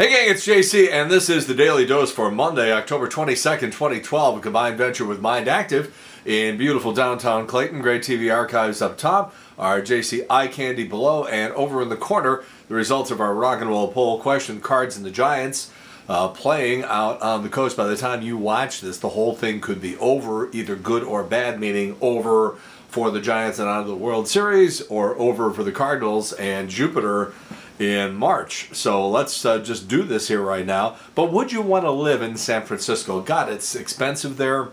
Hey gang, it's JC, and this is the Daily Dose for Monday, October 22nd, 2012, a combined venture with Mind Active in beautiful downtown Clayton. Great TV archives up top, our JC eye candy below, and over in the corner, the results of our rock and roll poll question, Cards and the Giants, playing out on the coast. By the time you watch this, the whole thing could be over, either good or bad, meaning over for the Giants and out of the World Series, or over for the Cardinals and Jupiter in March. So let's just do this here right now. But would you want to live in San Francisco? God, it's expensive there,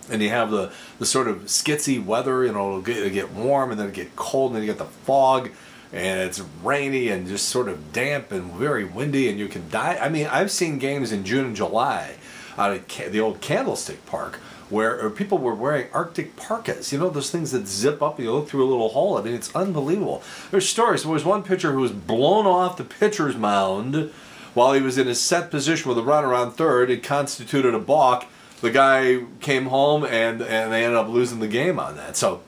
and you have the sort of skitsy weather. You know, it'll get warm and then it'll get cold, and then you get the fog, and it's rainy and just sort of damp and very windy, and you can die. I mean, I've seen games in June and July out of the old Candlestick Park where people were wearing Arctic parkas. You know, those things that zip up, you look through a little hole. I mean, it's unbelievable. There's stories. There was one pitcher who was blown off the pitcher's mound while he was in his set position with a runner on third. It constituted a balk. The guy came home, and they ended up losing the game on that. So,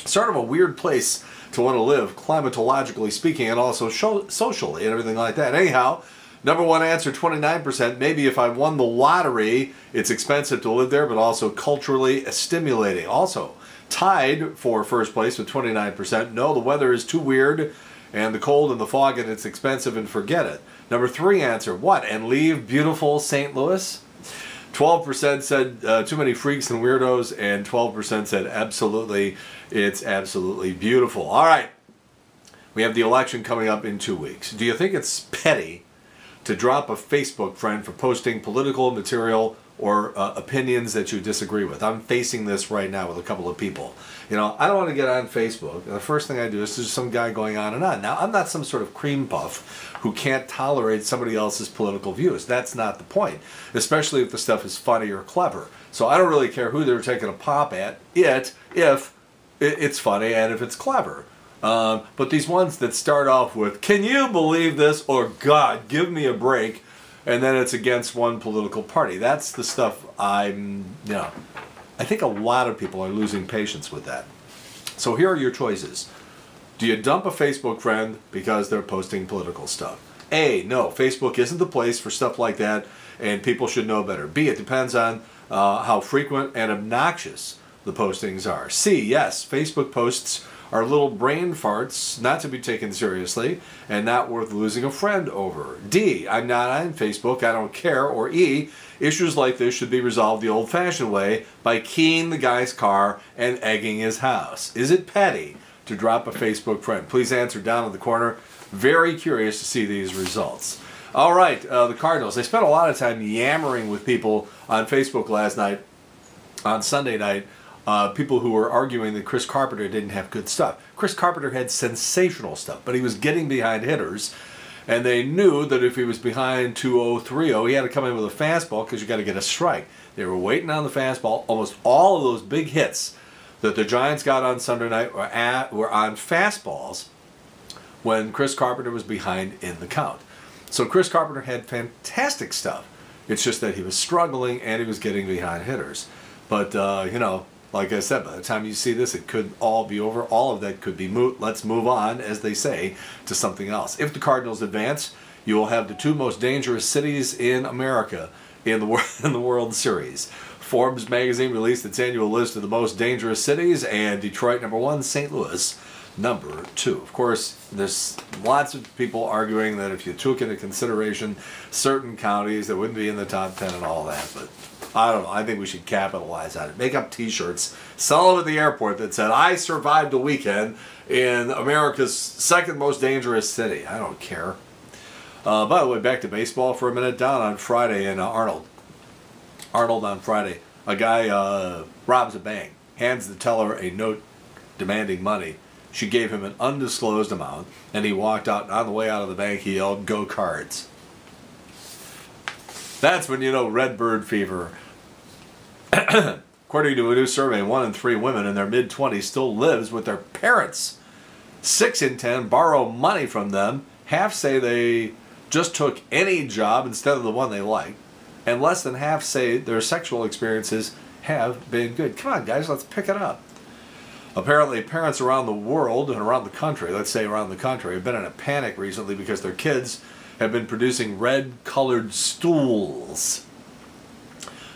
sort of a weird place to want to live, climatologically speaking, and also socially and everything like that. Anyhow, number one answer, 29%. Maybe if I won the lottery, it's expensive to live there, but also culturally stimulating. Also, tied for first place with 29%. No, the weather is too weird, and the cold and the fog, and it's expensive, and forget it. Number three answer, what? And leave beautiful St. Louis? 12% said too many freaks and weirdos, and 12% said absolutely, it's absolutely beautiful. All right, we have the election coming up in 2 weeks. Do you think it's petty to drop a Facebook friend for posting political material or opinions that you disagree with? I'm facing this right now with a couple of people. You know, I don't want to get on Facebook, and the first thing I do is there's some guy going on and on. Now, I'm not some sort of cream puff who can't tolerate somebody else's political views. That's not the point, especially if the stuff is funny or clever. So I don't really care who they're taking a pop at if it's funny and if it's clever. But these ones that start off with, can you believe this? Or God, give me a break. And then it's against one political party. That's the stuff I think a lot of people are losing patience with that. So here are your choices. Do you dump a Facebook friend because they're posting political stuff? A, no, Facebook isn't the place for stuff like that, and people should know better. B, it depends on how frequent and obnoxious the postings are. C, yes, Facebook posts are little brain farts, not to be taken seriously, and not worth losing a friend over. D, I'm not on Facebook, I don't care. Or E, issues like this should be resolved the old-fashioned way by keying the guy's car and egging his house. Is it petty to drop a Facebook friend? Please answer down in the corner. Very curious to see these results. All right, the Cardinals. They spent a lot of time yammering with people on Facebook last night, on Sunday night, people who were arguing that Chris Carpenter didn't have good stuff. Chris Carpenter had sensational stuff, but he was getting behind hitters, and they knew that if he was behind 2-0, 3-0, he had to come in with a fastball because you got to get a strike. They were waiting on the fastball. Almost all of those big hits that the Giants got on Sunday night were on fastballs when Chris Carpenter was behind in the count. So Chris Carpenter had fantastic stuff. It's just that he was struggling and he was getting behind hitters. But, you know, like I said, by the time you see this, it could all be over. All of that could be moot. Let's move on, as they say, to something else. If the Cardinals advance, you will have the two most dangerous cities in America in the World Series. Forbes magazine released its annual list of the most dangerous cities, and Detroit number 1, St. Louis number 2. Of course, there's lots of people arguing that if you took into consideration certain counties, that wouldn't be in the top 10 and all that, but I don't know. I think we should capitalize on it. Make up T-shirts, sell them at the airport that said, I survived a weekend in America's second most dangerous city. I don't care. By the way, back to baseball for a minute. Down on Friday in Arnold on Friday, a guy robs a bank, hands the teller a note demanding money. She gave him an undisclosed amount, and he walked out, and on the way out of the bank, he yelled, "Go Cards." That's when you know Redbird fever. According to a new survey, 1 in 3 women in their mid-20s still lives with their parents. 6 in 10 borrow money from them. Half say they just took any job instead of the one they like. And less than half say their sexual experiences have been good. Come on, guys, let's pick it up. Apparently, parents around the world and around the country, let's say around the country, have been in a panic recently because their kids have been producing red-colored stools.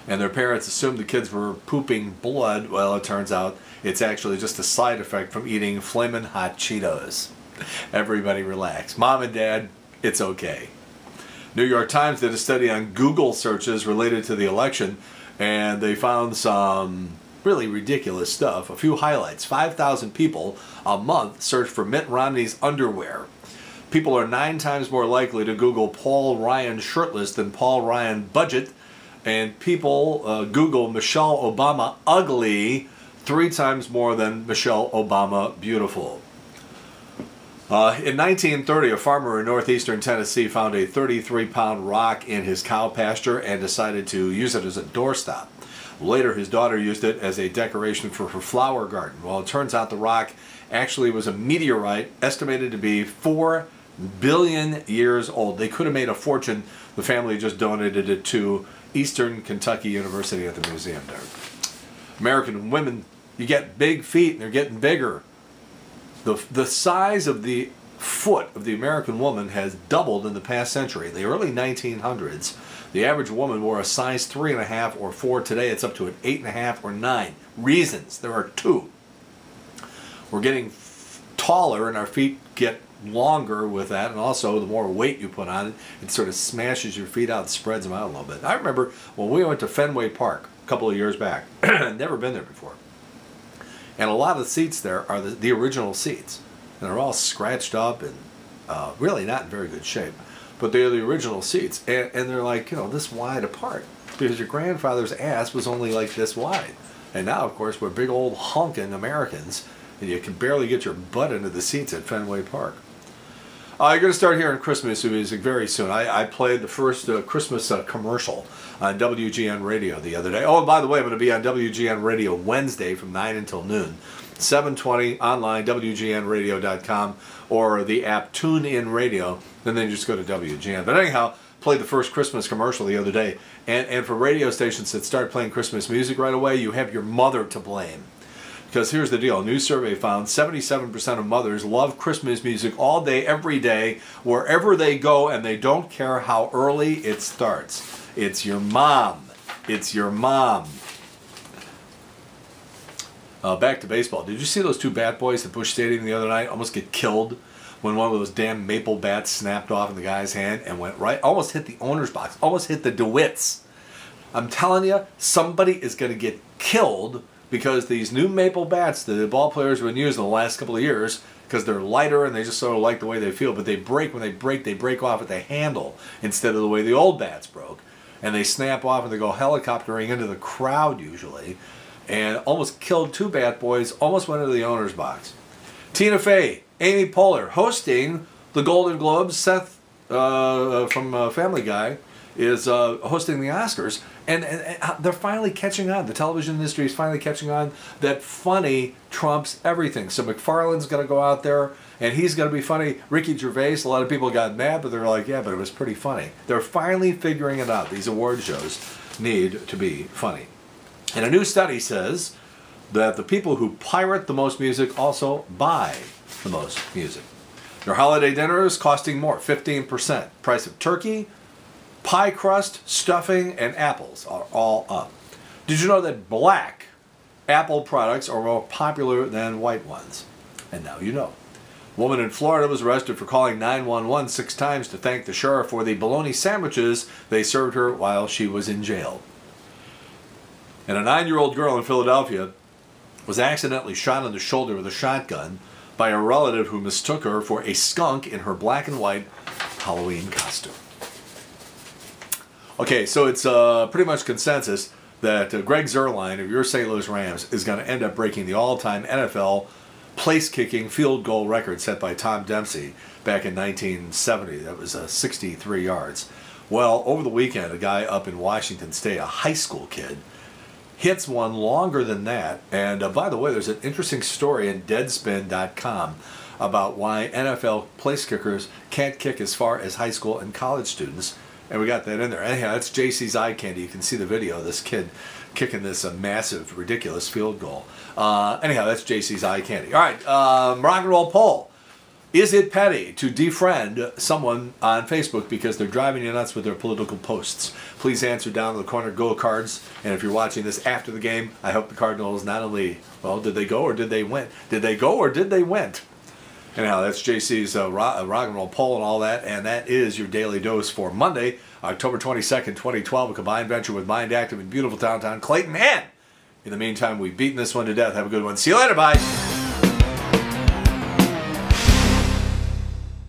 And their parents assumed the kids were pooping blood. Well, it turns out it's actually just a side effect from eating Flamin' Hot Cheetos. Everybody relax. Mom and Dad, it's okay. New York Times did a study on Google searches related to the election, and they found some really ridiculous stuff. A few highlights. 5,000 people a month search for Mitt Romney's underwear. People are 9 times more likely to Google Paul Ryan shirtless than Paul Ryan budget. And people Google Michelle Obama ugly 3 times more than Michelle Obama beautiful. In 1930, a farmer in northeastern Tennessee found a 33-pound rock in his cow pasture and decided to use it as a doorstop. Later, his daughter used it as a decoration for her flower garden. Well, it turns out the rock actually was a meteorite estimated to be 4 billion years old. They could have made a fortune. The family just donated it to Eastern Kentucky University at the museum there. American women, you get big feet and they're getting bigger. The size of the foot of the American woman has doubled in the past century. In the early 1900s, the average woman wore a size 3.5 or 4. Today it's up to an 8.5 or 9. Reasons, there are 2. We're getting taller and our feet get longer with that, and also the more weight you put on it, it sort of smashes your feet out and spreads them out a little bit. I remember when we went to Fenway Park a couple of years back. Never been there before. And a lot of the seats there are the original seats. And they're all scratched up and really not in very good shape. But they're the original seats. And they're like, you know, this wide apart. Because your grandfather's ass was only like this wide. And now, of course, we're big old honking Americans. And you can barely get your butt into the seats at Fenway Park. You're going to start hearing Christmas music very soon. I played the first Christmas commercial on WGN Radio the other day. Oh, and by the way, I'm going to be on WGN Radio Wednesday from 9 until noon. 7:20 online, WGNradio.com, or the app TuneIn Radio, and then just go to WGN. But anyhow, played the first Christmas commercial the other day. And for radio stations that start playing Christmas music right away, you have your mother to blame. Because here's the deal. A new survey found 77% of mothers love Christmas music all day, every day, wherever they go, and they don't care how early it starts. It's your mom. It's your mom. Back to baseball. Did you see those 2 bat boys at Busch Stadium the other night almost get killed when one of those damn maple bats snapped off in the guy's hand and went right, almost hit the owner's box, almost hit the DeWitts. I'm telling you, somebody is going to get killed because these new maple bats that the ball players have been using the last couple of years, because they're lighter and they just sort of like the way they feel, but they break, when they break off at the handle instead of the way the old bats broke. And they snap off and they go helicoptering into the crowd usually, and almost killed 2 bat boys, almost went into the owner's box. Tina Fey, Amy Poehler hosting the Golden Globes. Seth from Family Guy is hosting the Oscars. And they're finally catching on. The television industry is finally catching on that funny trumps everything. So McFarlane's going to go out there, and he's going to be funny. Ricky Gervais, a lot of people got mad, but they're like, yeah, but it was pretty funny. They're finally figuring it out. These award shows need to be funny. And a new study says that the people who pirate the most music also buy the most music. Their holiday dinner is costing more, 15%. Price of turkey, pie crust, stuffing, and apples are all up. Did you know that black Apple products are more popular than white ones? And now you know. A woman in Florida was arrested for calling 911 6 times to thank the sheriff for the bologna sandwiches they served her while she was in jail. And a 9-year-old girl in Philadelphia was accidentally shot in the shoulder with a shotgun by a relative who mistook her for a skunk in her black and white Halloween costume. Okay, so it's pretty much consensus that Greg Zuerlein of your St. Louis Rams is going to end up breaking the all-time NFL place-kicking field goal record set by Tom Dempsey back in 1970. That was 63 yards. Well, over the weekend, a guy up in Washington State, a high school kid, hits one longer than that. And by the way, there's an interesting story in Deadspin.com about why NFL place kickers can't kick as far as high school and college students. And we got that in there. Anyhow, that's JC's eye candy. You can see the video of this kid kicking this massive, ridiculous field goal. Anyhow, that's JC's eye candy. All right, rock and roll poll. Is it petty to defriend someone on Facebook because they're driving you nuts with their political posts? Please answer down in the corner. Go Cards. And if you're watching this after the game, I hope the Cardinals not only, well, did they go or did they win? Did they go or did they win? Anyhow, that's JC's rock and roll poll and all that, and that is your daily dose for Monday, October 22nd, 2012, a combined venture with Mind Active in beautiful downtown Clayton. And in the meantime, we've beaten this one to death. Have a good one. See you later. Bye.